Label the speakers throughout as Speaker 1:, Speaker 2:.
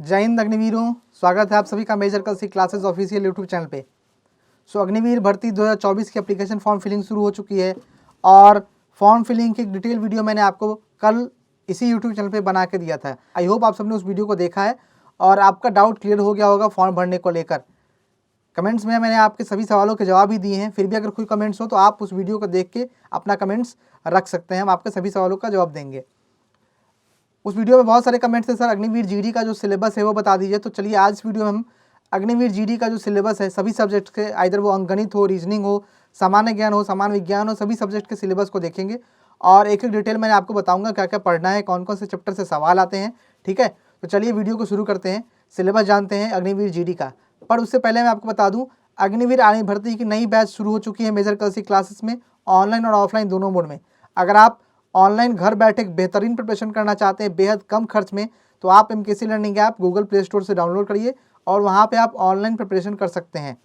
Speaker 1: जय हिंद अग्निवीरों, स्वागत है आप सभी का मेजर कल सी क्लासेस ऑफिशियल यूट्यूब चैनल पे। अग्निवीर भर्ती 2024 की एप्लीकेशन फॉर्म फिलिंग शुरू हो चुकी है और फॉर्म फिलिंग की एक डिटेल वीडियो मैंने आपको कल इसी यूट्यूब चैनल पे बना के दिया था। आई होप आप सबने उस वीडियो को देखा है और आपका डाउट क्लियर हो गया होगा फॉर्म भरने को लेकर। कमेंट्स में मैंने आपके सभी सवालों के जवाब ही दिए हैं, फिर भी अगर कोई कमेंट्स हो तो आप उस वीडियो को देख के अपना कमेंट्स रख सकते हैं, हम आपके सभी सवालों का जवाब देंगे। उस वीडियो में बहुत सारे कमेंट्स थे, सर अग्निवीर जीडी का जो सिलेबस है वो बता दीजिए। तो चलिए आज इस वीडियो में हम अग्निवीर जीडी का जो सिलेबस है सभी सब्जेक्ट के, आइदर वो अंकगणित हो, रीजनिंग हो, सामान्य ज्ञान हो, सामान्य विज्ञान हो, सभी सब्जेक्ट के सिलेबस को देखेंगे और एक एक डिटेल मैंने आपको बताऊंगा क्या क्या पढ़ना है, कौन कौन से चैप्टर से सवाल आते हैं। ठीक है, तो चलिए वीडियो को शुरू करते हैं, सिलेबस जानते हैं अग्निवीर जीडी का। पर उससे पहले मैं आपको बता दूँ, अग्निवीर आर्मी भर्ती की नई बैच शुरू हो चुकी है मेजर कल सी क्लासेस में, ऑनलाइन और ऑफलाइन दोनों मोड में। अगर आप ऑनलाइन घर बैठे बेहतरीन प्रिपरेशन करना चाहते हैं बेहद कम खर्च में, तो आप MKC learning app Google play store से डाउनलोड करिए और वहाँ पे आप ऑनलाइन प्रिपरेशन कर सकते हैं।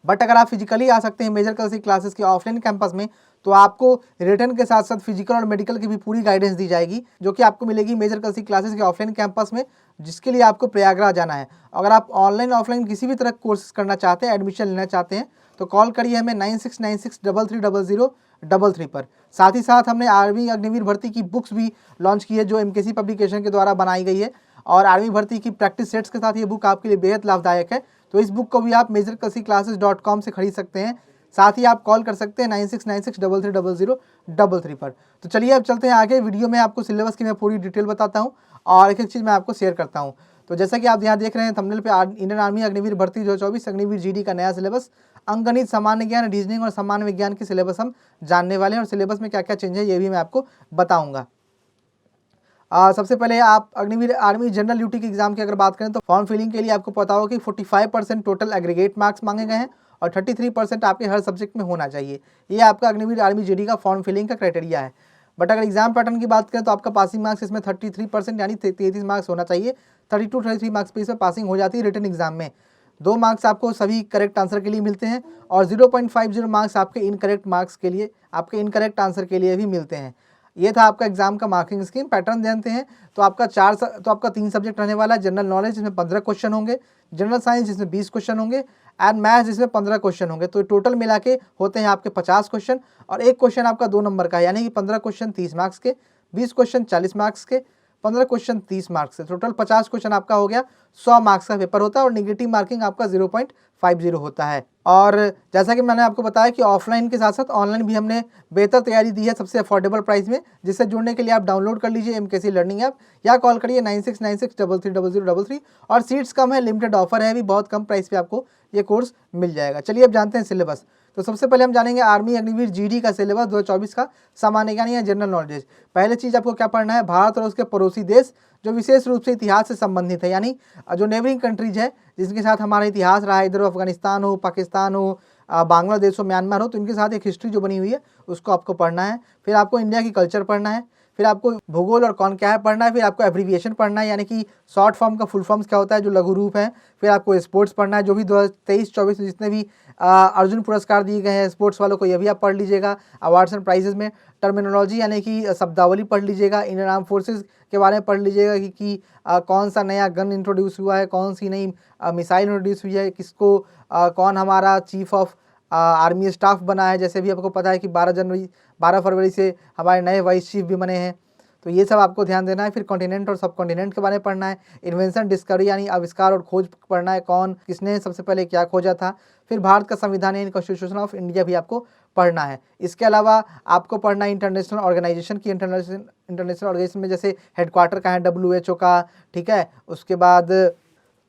Speaker 1: बट अगर आप फिजिकली आ सकते हैं मेजर कल सी क्लासेस के ऑफलाइन कैंपस में, तो आपको रिटर्न के साथ साथ फिजिकल और मेडिकल की भी पूरी गाइडेंस दी जाएगी, जो कि आपको मिलेगी मेजर कल सी क्लासेस के ऑफलाइन कैंपस में, जिसके लिए आपको प्रयागराज जाना है। अगर आप ऑनलाइन ऑफलाइन किसी भी तरह कोर्सेज करना चाहते हैं, एडमिशन लेना चाहते हैं, तो कॉल करिए हमें 9696330033 पर। साथ ही साथ हमने आर्मी अग्निवीर भर्ती की बुक्स भी लॉन्च की है, जो एमकेसी पब्लिकेशन के द्वारा बनाई गई है और आर्मी भर्ती की प्रैक्टिस सेट्स के साथ ये बुक आपके लिए बेहद लाभदायक है। तो इस बुक को भी आप majorclasses.com से खरीद सकते हैं। साथ ही आप कॉल कर सकते हैं 9696330033 पर। तो चलिए अब चलते हैं आगे, वीडियो में आपको सिलेबस की मैं पूरी डिटेल बताता हूँ और एक एक चीज़ मैं आपको शेयर करता हूँ। तो जैसा कि आप यहाँ देख रहे हैं थंबनेल पे, इंडियन आर्मी अग्निवीर भर्ती 2024 अग्निवीर जीडी का नया सिलेबस, अंकगणित, सामान्य ज्ञान, रीजनिंग और सामान्य विज्ञान के सिलेबस हम जानने वाले हैं और सिलेबस में क्या क्या चेंज है ये भी मैं आपको बताऊँगा। सबसे पहले आप अग्निवीर आर्मी जनरल ड्यूटी के एग्जाम की अगर बात करें तो फॉर्म फिलिंग के लिए आपको पता होगा कि 45% टोटल एग्रीगेट मार्क्स मांगे गए हैं और 33% आपके हर सब्जेक्ट में होना चाहिए। ये आपका अग्निवीर आर्मी जीडी का फॉर्म फिलिंग का क्राइटेरिया है। बट अगर एग्जाम पैटर्न की बात करें तो आपका पासिंग मार्क्स इसमें 33% यानी 33 मार्क्स होना चाहिए। 33 मार्क्स पे इसमें पासिंग हो जाती है रिटन एग्जाम में। 2 मार्क्स आपको सभी करेक्ट आंसर के लिए मिलते हैं और 0.50 मार्क्स आपके इनकरेक्ट मार्क्स के लिए, आपके इनकरेक्ट आंसर के लिए भी मिलते हैं। ये था आपका एग्जाम का मार्किंग स्कीम। पैटर्न जानते हैं तो आपका 3 सब्जेक्ट रहने वाला है। जनरल नॉलेज जिसमें 15 क्वेश्चन होंगे, जनरल साइंस जिसमें 20 क्वेश्चन होंगे एंड मैथ्स जिसमें 15 क्वेश्चन होंगे। तो टोटल मिला के होते हैं आपके 50 क्वेश्चन और एक क्वेश्चन आपका 2 नंबर का है, यानी कि 15 क्वेश्चन 30 मार्क्स के, 20 क्वेश्चन 40 मार्क्स के, 15 क्वेश्चन 30 मार्क्स से टोटल 50 क्वेश्चन आपका हो गया। 100 मार्क्स का पेपर होता है और नेगेटिव मार्किंग आपका 0.50 होता है। और जैसा कि मैंने आपको बताया कि ऑफलाइन के साथ साथ ऑनलाइन भी हमने बेहतर तैयारी दी है सबसे अफोर्डेबल प्राइस में, जिससे जुड़ने के लिए आप डाउनलोड कर लीजिए एमकेसी लर्निंग ऐप या कॉल करिए 9696330033। और सीट्स कम है, लिमिटेड ऑफर है, भी बहुत कम प्राइस पे आपको ये कोर्स मिल जाएगा। चलिए अब जानते हैं सिलेबस। तो सबसे पहले हम जानेंगे आर्मी अग्निवीर जीडी का सिलेबस 2024 का, सामान्य ज्ञान या जनरल नॉलेज। पहले चीज़ आपको क्या पढ़ना है, भारत और उसके पड़ोसी देश, जो विशेष रूप से इतिहास से संबंधित है, यानी जो नेबरिंग कंट्रीज है जिनके साथ हमारा इतिहास रहा है, इधर अफगानिस्तान हो, पाकिस्तान हो, बांग्लादेश हो, म्यांमार हो, तो इनके साथ एक हिस्ट्री जो बनी हुई है उसको आपको पढ़ना है। फिर आपको इंडिया की कल्चर पढ़ना है, फिर आपको भूगोल और कौन क्या है पढ़ना है, फिर आपको एब्रीविएशन पढ़ना है, यानी कि शॉर्ट फॉर्म का फुल फॉर्म्स क्या होता है, जो लघु रूप है। फिर आपको स्पोर्ट्स पढ़ना है, जो भी 2023-24 में जितने भी अर्जुन पुरस्कार दिए गए हैं स्पोर्ट्स वालों को, ये भी आप पढ़ लीजिएगा। अवार्ड्स एंड प्राइजेज में टर्मिनोलॉजी यानी कि शब्दावली पढ़ लीजिएगा। इंडियन आर्म फोर्सेज के बारे में पढ़ लीजिएगा कि कौन सा नया गन इंट्रोड्यूस हुआ है, कौन सी नई मिसाइल इंट्रोड्यूस हुई है, किसको कौन हमारा चीफ ऑफ आर्मी स्टाफ बना है। जैसे भी आपको पता है कि 12 फरवरी से हमारे नए वाइस चीफ भी बने हैं, तो ये सब आपको ध्यान देना है। फिर कॉन्टिनेंट और सब कॉन्टिनेंट के बारे में पढ़ना है। इन्वेंशन डिस्कवरी यानी आविष्कार और खोज पढ़ना है, कौन किसने सबसे पहले क्या खोजा था। फिर भारत का संविधान यानी कॉन्स्टिट्यूशन ऑफ इंडिया भी आपको पढ़ना है। इसके अलावा आपको पढ़ना है इंटरनेशनल ऑर्गेनाइजेशन की, इंटरनेशनल ऑर्गेनाइजेशन में जैसे हेडक्वार्टर का है WHO का, ठीक है, उसके बाद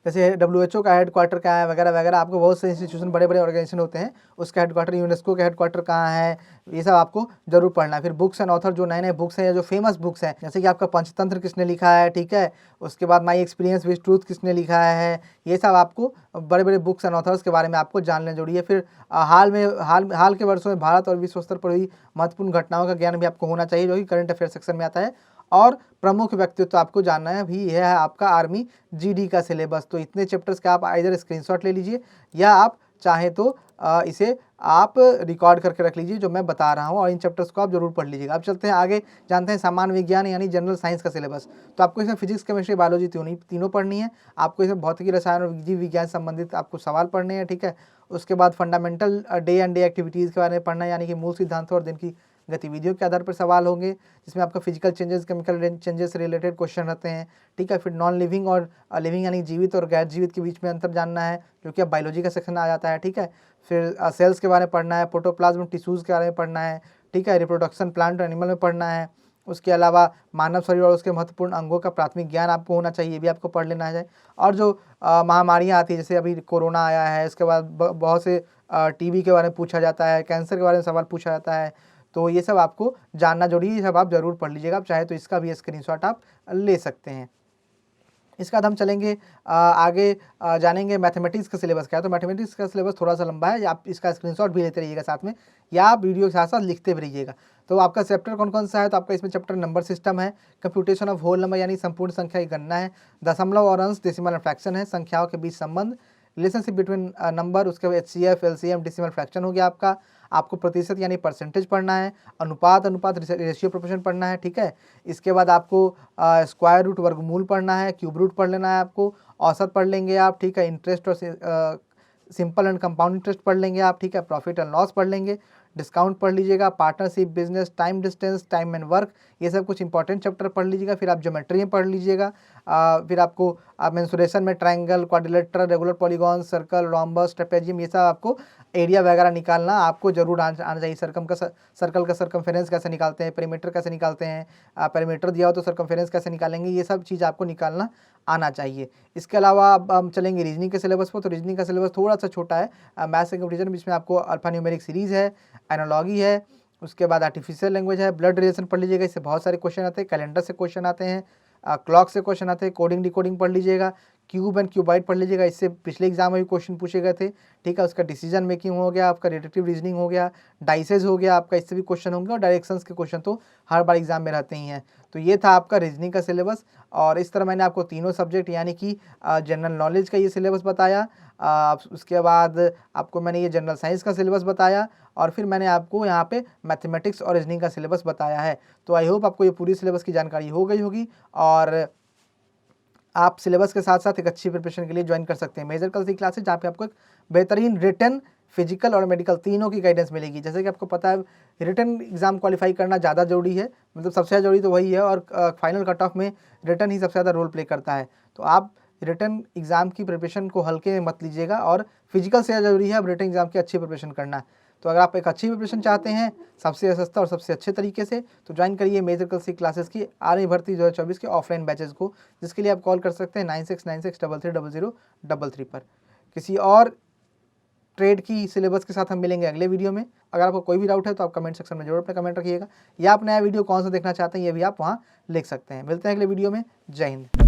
Speaker 1: जैसे WHO का हेडक्वार्टर कहाँ है वगैरह वगैरह। आपको बहुत से इंस्टीट्यूशन, बड़े बड़े ऑर्गेनाइजेशन होते हैं, उसका हेडक्वार्टर, यूनेस्को का हेडक्वार्टर कहाँ है, ये सब आपको जरूर पढ़ना है। फिर बुक्स एंड ऑथर, जो नए नए बुक्स हैं या जो फेमस बुक्स हैं, जैसे कि आपका पंचतंत्र किसने लिखा है, ठीक है, उसके बाद माई एक्सपीरियंस विद ट्रूथ किसने लिखा है, ये सब आपको बड़े बड़े बुक्स एंड ऑथर्स के बारे में आपको जानना जरूरी है। फिर हाल के वर्षों में भारत और विश्व स्तर पर हुई महत्वपूर्ण घटनाओं का ज्ञान भी आपको होना चाहिए, जो कि करंट अफेयर सेक्शन में आता है। और प्रमुख व्यक्तित्व आपको जानना है भी। यह है आपका आर्मी जीडी का सिलेबस। तो इतने चैप्टर्स का आप आइदर स्क्रीनशॉट ले लीजिए या आप चाहें तो इसे आप रिकॉर्ड करके रख लीजिए जो मैं बता रहा हूँ, और इन चैप्टर्स को आप जरूर पढ़ लीजिएगा। अब चलते हैं आगे, जानते हैं सामान्य विज्ञान यानी जनरल साइंस का सिलेबस। तो आपको इसमें फिजिक्स, केमिस्ट्री, बायोलॉजी तीनों पढ़नी है। आपको इसमें भौतिकी, रसायन और जीव विज्ञान संबंधित आपको सवाल पढ़ने हैं, ठीक है। उसके बाद fundamental day and day activities के बारे में पढ़ना है, यानी कि मूल सिद्धांतों और दिन की गतिविधियों के आधार पर सवाल होंगे, जिसमें आपका फिजिकल चेंजेस, केमिकल चेंजेस से रिलेटेड क्वेश्चन रहते हैं, ठीक है। फिर नॉन लिविंग और लिविंग यानी जीवित और गैर जीवित के बीच में अंतर जानना है, जो कि अब बायोलॉजी का सेक्शन आ जाता है, ठीक है। फिर सेल्स के बारे में पढ़ना है, प्रोटोप्लाज्म टिश्यूज़ के बारे में पढ़ना है, ठीक है। रिप्रोडक्शन प्लांट और एनिमल में पढ़ना है। उसके अलावा मानव शरीर और उसके महत्वपूर्ण अंगों का प्राथमिक ज्ञान आपको होना चाहिए, ये भी आपको पढ़ लेना है। और जो महामारियाँ आती है, जैसे अभी कोरोना आया है, इसके बाद बहुत से टीबी के बारे में पूछा जाता है, कैंसर के बारे में सवाल पूछा जाता है, तो ये सब आपको जानना जरूरी है, ये सब आप ज़रूर पढ़ लीजिएगा। आप चाहे तो इसका भी स्क्रीनशॉट आप ले सकते हैं। इसके बाद हम चलेंगे आगे, जानेंगे मैथमेटिक्स का सिलेबस क्या है। तो मैथमेटिक्स का सिलेबस थोड़ा सा लंबा है, आप इसका स्क्रीनशॉट भी लेते रहिएगा साथ में, या आप वीडियो के साथ साथ लिखते भी रहिएगा। तो आपका चैप्टर कौन कौन सा है, तो आपका इसमें चैप्टर नंबर सिस्टम है, कंप्यूटेशन ऑफ होल नंबर यानी संपूर्ण संख्या की गणना है, दशमलव और अंश डेसिमल एंड फ्रैक्शन है, संख्याओं के बीच संबंध, रिलेशनशिप बिटवीन नंबर, उसके बाद HCF, LCM, डेसिमल फ्रैक्शन हो गया आपका। आपको प्रतिशत यानी परसेंटेज पढ़ना है, अनुपात रेशियो प्रोपोर्शन पढ़ना है, ठीक है। इसके बाद आपको स्क्वायर रूट वर्गमूल पढ़ना है, क्यूब रूट पढ़ लेना है आपको, औसत पढ़ लेंगे आप, ठीक है। इंटरेस्ट और सिंपल एंड कंपाउंड इंटरेस्ट पढ़ लेंगे आप, ठीक है। प्रॉफिट एंड लॉस पढ़ लेंगे, डिस्काउंट पढ़ लीजिएगा, partnership, business, time distance, time and work, ये सब कुछ इंपॉर्टेंट चैप्टर पढ़ लीजिएगा। फिर आप ज्योमेट्री में पढ़ लीजिएगा, फिर आपको मेंसुरेशन में triangle, quadrilateral, regular polygon, circle, rhombus, trapezium, ये सब आपको एरिया वगैरह निकालना आपको जरूर आना चाहिए। सर्कल का सर्कमफेरेंस कैसे निकालते हैं, पेरीमीटर कैसे निकालते हैं, पेरीमीटर दिया हो तो सर्कमफेरेंस कैसे निकालेंगे, ये सब चीज़ आपको निकालना आना चाहिए। इसके अलावा अब हम चलेंगे रीजनिंग के सिलेबस पर। तो रीजनिंग का सिलेबस थोड़ा सा छोटा है, मैथ्स एंड कंपटीशन, जिसमें आपको अल्फा न्यूमेरिक सीरीज़ है, एनालॉगी है, उसके बाद आर्टिफिशियल लैंग्वेज है, ब्लड रिलेशन पढ़ लीजिएगा, इससे बहुत सारे क्वेश्चन आते हैं, कैलेंडर से क्वेश्चन आते हैं, क्लॉक से क्वेश्चन आते हैं, कोडिंग डिकोडिंग पढ़ लीजिएगा, क्यूब एंड क्यूबाइट पढ़ लीजिएगा, इससे पिछले एग्जाम में भी क्वेश्चन पूछे गए थे, ठीक है। उसका डिसीजन मेकिंग हो गया, आपका डिडक्टिव रीजनिंग हो गया, डाइसेज हो गया आपका, इससे भी क्वेश्चन होंगे, और डायरेक्शंस के क्वेश्चन तो हर बार एग्जाम में रहते ही हैं। तो ये था आपका रीजनिंग का सिलेबस, और इस तरह मैंने आपको तीनों सब्जेक्ट यानी कि जनरल नॉलेज का ये सिलेबस बताया, उसके बाद आपको मैंने ये जनरल साइंस का सिलेबस बताया, और फिर मैंने आपको यहाँ पे मैथमेटिक्स और रीजनिंग का सिलेबस बताया है। तो आई होप आपको ये पूरी सिलेबस की जानकारी हो गई होगी, और आप सिलेबस के साथ साथ एक अच्छी प्रिपरेशन के लिए ज्वाइन कर सकते हैं मेजर कल क्लासेज, जहाँ पे आपको एक बेहतरीन रिटन, फिजिकल और मेडिकल तीनों की गाइडेंस मिलेगी। जैसे कि आपको पता है रिटन एग्जाम क्वालिफाई करना ज़्यादा जरूरी है, मतलब सबसे ज़्यादा जरूरी तो वही है, और फाइनल कट ऑफ में रिटन ही सबसे ज़्यादा रोल प्ले करता है। तो आप रिटन एग्जाम की प्रिपरेशन को हल्के में मत लीजिएगा, और फिजिकल से जरूरी है अब रिटन एग्जाम की अच्छी प्रिपरेशन करना। तो अगर आप एक अच्छी प्रिपरेशन चाहते हैं सबसे सस्ता और सबसे अच्छे तरीके से, तो ज्वाइन करिए मेजर कल क्लासेस की आर्मी भर्ती 2024 के ऑफलाइन बैचेस को, जिसके लिए आप कॉल कर सकते हैं 9696330033 पर। किसी और ट्रेड की सिलेबस के साथ हम मिलेंगे अगले वीडियो में। अगर आपको कोई भी डाउट है तो आप कमेंट सेक्शन में जरूर अपना कमेंट रखिएगा, या आप नया वीडियो कौन सा देखना चाहते हैं ये भी आप वहाँ लिख सकते हैं। मिलते हैं अगले वीडियो में। जय हिंद।